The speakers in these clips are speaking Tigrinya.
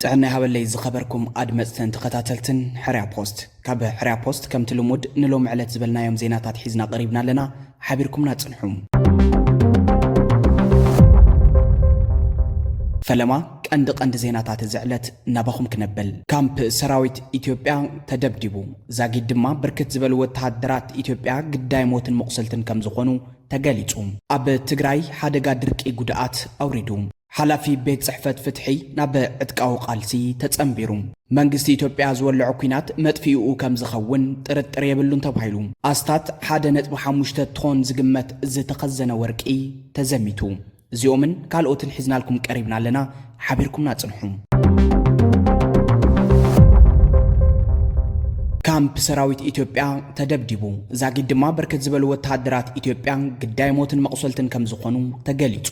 ጥዕና ሃበለይ ዝኸበርኩም አድመጽተን ተከታተልትን ሕርያ ፖስት ካብ ሕርያ ፖስት ከም ትልሙድ ንሎም ዕለት ዝበልናዮም ዜናታት ሒዝና ቀሪብና ኣለና ሓቢርኩምና ጽንሑም ፈለማ ቀንዲ ዜናታት ዝዕለት ናባኹም ክነብል ካምፕ ሰራዊት ኢትዮጵያ ተደብዲቡ ዛጊድ ድማ ብርክት ዝበሉ ወተሃደራት ኢትዮጵያ ግዳይ ሞትን መቁሰልትን ከም ዝኾኑ ተገሊጹ ኣብ ትግራይ ሓደጋ ድርቂ ጉድኣት አውሪዱ ሓላፊ ቤት ጽሕፈት ፍትሒ ናብ ዕጥቃው ቃልሲ ተጸምቢሩ መንግስቲ ኢትዮጵያ ዝወልዑ ኩናት መጥፊኡ ከም ዝኸውን ጥርጥር የብሉን ተባሂሉ ኣስታት 1.5 ቶን ዝግመት ዝተኸዘነ ወርቂ ተዘሚቱ እዚኦምን ካልኦትን ሒዝናልኩም ቀሪብና ኣለና ሓቢርኩምና ጽንሑም ካምፕ ሰራዊት ኢትዮጵያ ተደብዲቡ ዛጊድ ድማ ብርክት ዝበሉ ወተሃደራት ኢትዮጵያ ግዳይ ሞትን መቁሰልትን ከም ዝኾኑ ተገሊጹ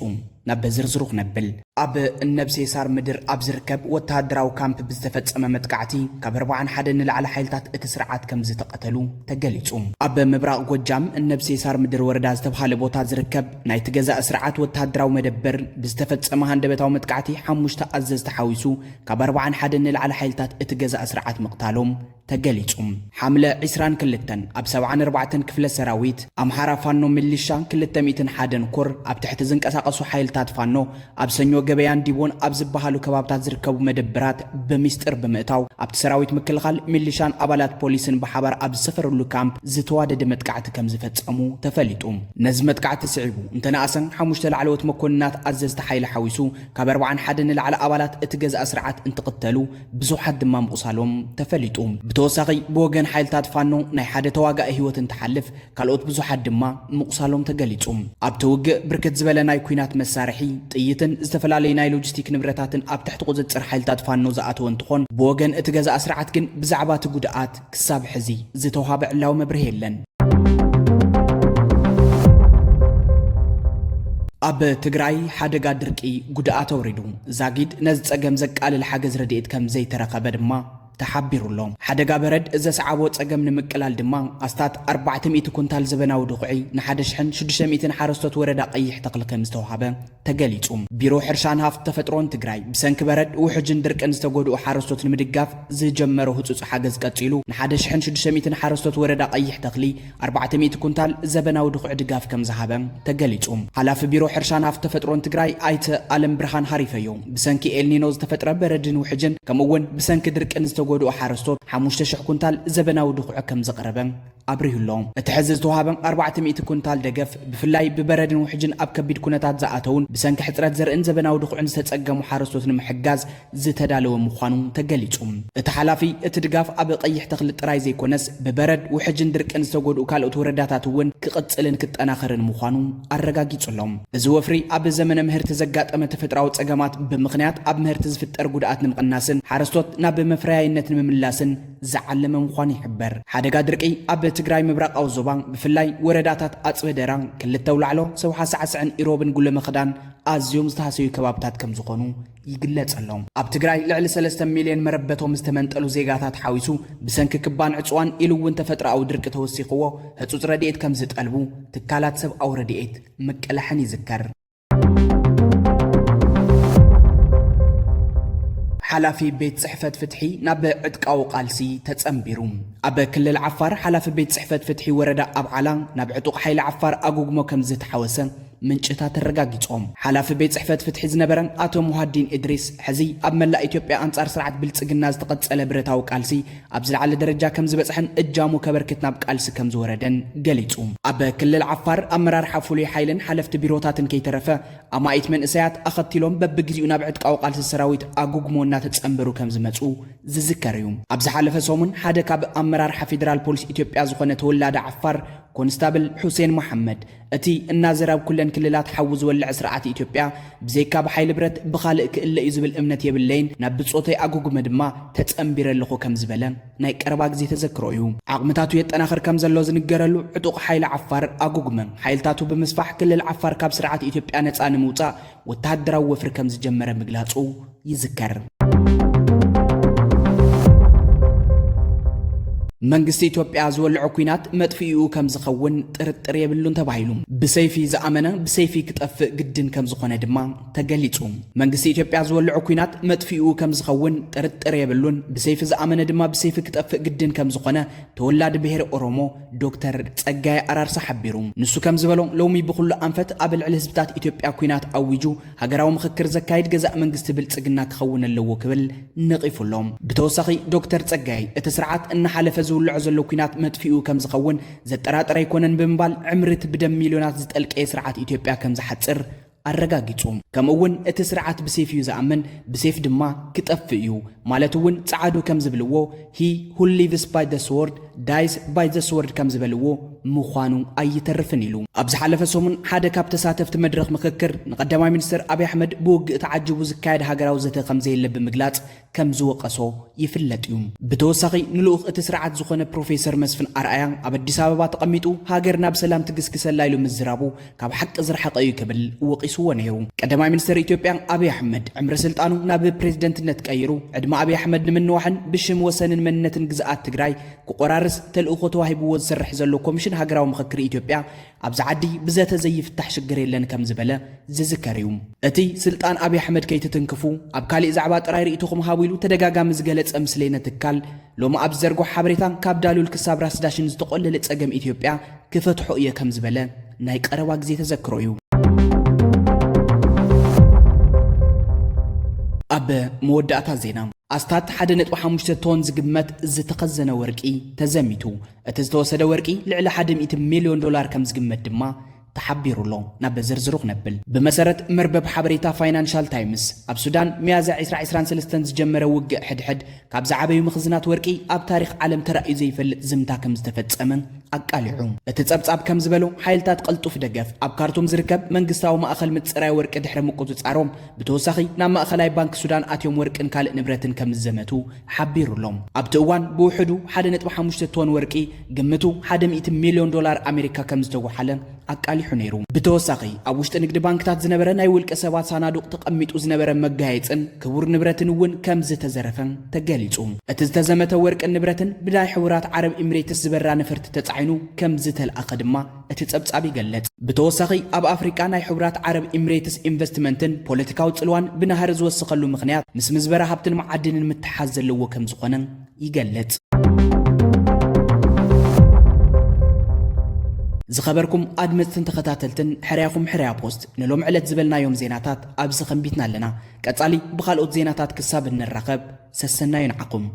ናብ ዝርዝሩ ክነብል ኣብ ነብሴሳር ምድር ኣብ ዝርከብ ወተሃደራዊ ካምፕ ብዝተፈጸመ መጥቃዕቲ ካብ 41 ንላዕሊ ሓይልታት እቲ ስርዓት ከም ዝተቀተሉ ተገሊጹ ኣብ ምብራቕ ጎጃም ነብሴሳር ምድር ወረዳ ዝተባሃለ ቦታ ዝርከብ ናይ ትገዛእ ስርዓት ወተሃደራዊ መደበር ብዝተፈጸመ ሃንደበታዊ መጥቃዕቲ 5 ኣዘዝቲ ሓዊሱ ካብ 41 ንላዕሊ ሓይልታት እቲ ገዛእ ስርዓት መቕታሎም ተገሊጹ ሓምለ 22 ኣብ 74 ክፍለ ሰራዊት ኣምሓራ ፋኖ ሚሊሻ 201 ኮር ኣብ ትሕቲ ዝንቀሳቐሱ ሓይልታት ፋኖ ኣብ ሰኞ ገበያን ዲቦን ኣብ ዝበሃሉ ከባብታት ዝርከቡ መደበራት በሚስጥር ብምእታው ኣብቲ ሰራዊት ምክልኻል ሚሊሻን ኣባላት ፖሊስን ብሓባር ኣብ ዝሰፈረሉ ካምፕ ዝተዋደደ መጥቃዕቲ ከም ዝፈጸሙ ተፈሊጡ ነዚ መጥቃዕቲ ስዒቡ እንተነኣሰን 5 ላዕለዎት መኮንናት ኣዘዝቲ ሓይሊ ሓዊሱ ካብ 41 ንላዕሊ ኣባላት እቲ ገዛእ ስርዓት እንትቕተሉ ብዙሓት ድማ ምቑሳሎም ተፈሊጡ ብተወሳኺ ብወገን ሓይልታት ፋኖ ናይ ሓደ ተዋጋኢ ህይወት እንትሓልፍ ካልኦት ብዙሓት ድማ ምቑሳሎም ተገሊጹ ኣብቲ ውግእ ብርክት ዝበለ ናይ ኩናት መሳርሒ ጥይትን ዝተፈላለዩ ናይ ሎጂስቲክ ንብረታትን ኣብ ትሕቲ ቁፅጽር ሓይልታት ፋኖ ዝኣተወ እንትኾን ብወገን እቲ ገዛእ ስርዓት ግን ብዛዕባ እቲ ጉድኣት ክሳብ ሕዚ ዝተውሃበ ዕላዊ መብርሂ የለን ኣብ ትግራይ ሓደጋ ድርቂ ጉድኣት አውሪዱ ዛጊድ ነዚ ጸገም ዘቃልል ሓገዝ ረድኤት ከም ዘይተረኸበ ድማ ተሓቢሩሎም ሓደጋ በረድ ዘሰዓቦ ጸገም ንምቅላል ድማ ኣስታት 400 ኩንታል ዘበናዊ ድኹዒ ን1600 ሓረስቶት ወረዳ ቀይሕ ተኽሊ ከም ዝተውሃበ ተገሊጹ ቢሮ ሕርሻን ሃፍቲ ተፈጥሮን ትግራይ ብሰንኪ በረድ ውሕጅን ድርቅን ዝተጎድኡ ሓረስቶት ንምድጋፍ ዝጀመረ ህጹጽ ሓገዝ ቀጺሉ ን1600 ሓረስቶት ወረዳ ቀይሕ ተኽሊ 400 ኩንታል ዘበናዊ ድኹዒ ድጋፍ ከም ዝሃበ ተገሊጹ ሓላፊ ቢሮ ሕርሻን ሃፍቲ ተፈጥሮን ትግራይ ኣይተ ዓለም ብርሃን ሃሪፈዮ ብሰንኪ ኤልኒኖ ዝተፈጥረ በረድን ውሕጅን ከምኡውን ብሰንኪ ድርቅን ጎድኡ ሓረስቶት 5000 ኩንታል ዘበናዊ ድኹዕ ከም ዘቕረበ አብሪሁሎም እቲ ሕዚ ዝተዋሃበ 400 ኩንታል ደገፍ ብፍላይ ብበረድን ውሕጅን ኣብ ከቢድ ኩነታት ዝኣተውን ብሰንኪ ሕፅረት ዘርእን ዘበናዊ ድኹዕን ዝተጸገሙ ሓረስቶት ንምሕጋዝ ዝተዳለወ ምዃኑ ተገሊጹ እቲ ሓላፊ እቲ ድጋፍ ኣብ ቀይሕ ተኽሊ ጥራይ ዘይኮነስ ብበረድ ውሕጅን ድርቅን ዝተጎድኡ ካልኦት ወረዳታት እውን ክቕጽልን ክጠናኸርን ምዃኑ ኣረጋጊጹሎም እዚ ወፍሪ ኣብ ዘመነ ምህርቲ ዘጋጠመ ተፈጥራዊ ጸገማት ብምኽንያት ኣብ ምህርቲ ዝፍጠር ጉድኣት ንምቕናስን ሓረስቶት ናብ መፍረያይነት ንምምላስን ዝዓለመ ምዃኑ ይሕበር ሓደጋ ድርቂ ኣብ ትግራይ ምብራቃዊ ዞባ ብፍላይ ወረዳታት ኣጽበደራ ክልተ ውላዕሎ ሰውሓ ሳዕስዕን ኢሮብን ጉለ መኽዳን ኣዝዮም ዝተሃሰዩ ከባብታት ከም ዝኾኑ ይግለጸሎም ኣብ ትግራይ ልዕሊ 3 ሚልዮን መረበቶም ዝተመንጠሉ ዜጋታት ሓዊሱ ብሰንኪ ክባን ዕጽዋን ኢሉ እውን ተፈጥሮኣዊ ድርቂ ተወሲኽዎ ህጹጽ ረድኤት ከም ዝጠልቡ ትካላት ሰብኣዊ ረድኤት መቀላሕን ይዝከር ሓላፊ ቤት ጽሕፈት ፍትሒ ናብ ዕጥቃው ቃልሲ ተጸምቢሩ ኣብ ክልል ዓፋር ሓላፊ ቤት ጽሕፈት ፍትሒ ወረዳ ኣብዓላ ናብ ዕጡቕ ሓይሊ ዓፋር ኣጉግሞ ከም ዝተሓወሰ ምንጭታት ተረጋጊጾም ሓላፊ ቤት ጽሕፈት ፍትሒ ዝነበረን ኣቶ ሙሃዲን ኢድሪስ ሕዚ ኣብ መላእ ኢትዮጵያ አንጻር ስርዓት ብልጽግና ዝተቐጸለ ብረታዊ ቃልሲ ኣብ ዝለዓለ ደረጃ ከም ዝበጽሐን እጃሙ ከበርክት ናብ ቃልሲ ከም ዝወረደን ገሊጹ ኣብ ክልል ዓፋር ኣመራርሓ ፍሉይ ሓይልን ሓለፍቲ ቢሮታትን ከይተረፈ ኣማኢት መንእሰያት ኣኸቲሎም በብግዚኡ ናብ ዕጥቃዊ ቃልሲ ሰራዊት ኣጉግሞ እናተጸምበሩ ከም ዝመጹ ዝዝከር እዩ ኣብ ዝሓለፈ ሰሙን ሓደ ካብ ኣመራርሓ ፌደራል ፖሊስ ኢትዮጵያ ዝኾነ ተወላዲ ዓፋር ኮንስታብል ሁሴን መሐመድ እቲ እናዘራብ ኩለን ክልላት ሓዊ ዝወልዕ ስርዓት ኢትዮጵያ ብዘይካ ብሓይሊ ብረት ብኻልእ ክእለ እዩ ዝብል እምነት የብለይን ናብ ብጾተይ ኣጉግመ ድማ ተጸምቢረ ኣለኹ ከም ዝበለ ናይ ቀረባ ግዜ ተዘክሮ እዩ ዓቕምታቱ የጠናኸር ከም ዘሎ ዝንገረሉ ዕጡቕ ሓይሊ ዓፋር ኣጉግመ ሓይልታቱ ብምስፋሕ ክልል ዓፋር ካብ ስርዓት ኢትዮጵያ ነፃ ንምውፃእ ወተሃደራዊ ወፍሪ ከም ዝጀመረ ምግላጹ ይዝከር መንግስቲ ኢትዮጵያ ዝወልዑ ኩናት መጥፊኡ ከም ዝኸውን ጥርጥር የብሉን ተባሂሉ ብሰይፊ ዝኣመነ ብሰይፊ ክጠፍእ ግድን ከም ዝኾነ ድማ ተገሊጹ። መንግስቲ ኢትዮጵያ ዝወልዑ ኩናት መጥፊኡ ከም ዝኸውን ጥርጥር የብሉን ብሰይፊ ዝኣመነ ድማ ብሰይፊ ክጠፍእ ግድን ከም ዝኾነ ተወላዲ ብሔር ኦሮሞ ዶክተር ጸጋይ አራርሳ ሓቢሩ። ንሱ ከም ዝበሎ ሎሚ ብኩሉ አንፈት ኣብ ልዕሊ ህዝብታት ኢትዮጵያ ኩናት ኣዊጁ ሃገራዊ ምክክር ዘካይድ ገዛእ መንግስቲ ብልጽግና ክኸውን ኣለዎ ክብል ነቒፉሎም። ብተወሳኺ ዶክተር ጸጋይ እቲ ስርዓት እናሓለፈ ዝውልዑ ዘሎ ኩናት መጥፊኡ ከም ዝኸውን ዘጠራጥር ኣይኮነን ብምባል ዕምርት ብደም ሚልዮናት ዝጠልቀየ ስርዓት ኢትዮጵያ ከም ዝሓጽር አረጋጊጹ። ከምኡውን እቲ ስርዓት ብሰይፍ እዩ ዝኣምን ብሰይፍ ድማ ክጠፍእ እዩ ማለት እውን ጻዓዱ ከም ዝብልዎ ሂ who lives by the sword dies by the sword ከም ዝበልዎ ምዃኑ ኣይተርፍን ኢሉ። ኣብ ዝሓለፈ ሰሙን ሓደ ካብ ተሳተፍቲ መድረኽ ምክክር ንቀዳማይ ሚኒስትር አብይ አሕመድ ብውግእ ተዓጅቡ ዝካየድ ሃገራዊ ዘተ ከም ዘየለ ብምግላጽ ከም ዝወቀሶ ይፍለጥ እዩ። ብተወሳኺ ንልኡኽ እቲ ስርዓት ዝኾነ ፕሮፌሰር መስፍን ኣርኣያ ኣብ አዲስ ኣበባ ተቐሚጡ ሃገር ናብ ሰላም ትግስግሰላ ኢሉ ምዝራቡ ካብ ሓቂ ዝረሓቐ እዩ ክብል ወቂስዎ ነይሩ። ቀዳማይ ሚኒስትር ኢትዮጵያ አብይ አሕመድ ዕምሪ ስልጣኑ ናብ ፕሬዝደንትነት ቀይሩ ዕድማ አብይ አሕመድ ንምንዋሕን ብሽም ወሰንን መንነትን ግዝኣት ትግራይ ክቆራርስ ተልእኾ ተዋሂብዎ ዝሰርሕ ዘሎ ኮሚሽን ሃገራዊ ምክክር ኢትዮጵያ ኣብዚ ዓዲ ብዘተ ዘይፍታሕ ሽግር የለን ከም ዝበለ ዝዝከር እዩ። እቲ ስልጣን አብይ አሕመድ ከይትትንክፉ ኣብ ካሊእ ዛዕባ ጥራይ ርእይትኹም ሃቡ ኢሉ ተደጋጋሚ ዝገለጸ ምስለነ ትካል ሎሚ ኣብ ዘርጎ ሓበሬታ ካብ ዳሉል ክሳብ ራስ ዳሽን ዝተቆለለ ጸገም ኢትዮጵያ ክፈትሖ እየ ከም ዝበለ ናይ ቀረባ ግዜ ተዘክሮ እዩ። ኣብ መወዳእታ ዜና ኣስታት 1.5 ቶን ዝግመት ዝተኸዘነ ወርቂ ተዘሚቱ። እቲ ዝተወሰደ ወርቂ ልዕሊ 100 ሚልዮን ዶላር ከም ዝግመት ድማ ተሓቢሩሎ። ናብ ዝርዝሩ ክነብል ብመሰረት መርበብ ሓበሬታ ፋይናንሻል ታይምስ ኣብ ሱዳን ሚያዝያ 2023 ዝጀመረ ውግእ ሕድሕድ ካብ ዝዓበዩ ምኽዝናት ወርቂ ኣብ ታሪክ ዓለም ተራእዩ ዘይፈልጥ ዝምታ ከም ዝተፈጸመ ኣቃሊዑ። እቲ ጸብጻብ ከም ዝበሎ ሓይልታት ቅልጡፍ ደገፍ ኣብ ካርቱም ዝርከብ መንግስታዊ ማእኸል ምጽራይ ወርቂ ድሕሪ ምቁጽጻሮም ብተወሳኺ ናብ ማእኸላይ ባንክ ሱዳን ኣትዮም ወርቅን ካልእ ንብረትን ከም ዝዘመቱ ሓቢሩሎም። ኣብቲ እዋን ብውሕዱ 1.5 ቶን ወርቂ ግምቱ 100 ሚልዮን ዶላር ኣሜሪካ ከም ዝተጓሓለ ኣቃሊሑ ነይሩ። ብተወሳኺ ኣብ ውሽጢ ንግዲ ባንክታት ዝነበረ ናይ ውልቀ ሰባት ሳናዱቕ ተቐሚጡ ዝነበረ መጋየፅን ክቡር ንብረትን እውን ከም ዝተዘረፈን ተገሊጹ። እቲ ዝተዘመተ ወርቅን ንብረትን ብናይ ሕቡራት ዓረብ ኤሚሬትስ ዝበራ ነፈርቲ ተጻዒኑ ከም ዝተለኣኸ ድማ እቲ ጸብጻብ ይገለጽ። ብተወሳኺ ኣብ ኣፍሪቃ ናይ ሕቡራት ዓረብ ኤሚሬትስ ኢንቨስትመንትን ፖለቲካዊ ጽልዋን ብናሃሪ ዝወስኸሉ ምኽንያት ምስ ምዝበራ ሃብትን መዓድንን ምትሓዝ ዘለዎ ከም ዝኾነ ይገለጽ። ዝኸበርኩም ኣድመፅትን ተኸታተልትን ሕርያኹም ሕርያ ፖስት ንሎም ዕለት ዝበልናዮም ዜናታት ኣብዚ ኸንቢትና ኣለና። ቀጻሊ ብኻልኦት ዜናታት ክሳብ እንራኸብ ሰሰናዩ ንዓኹም።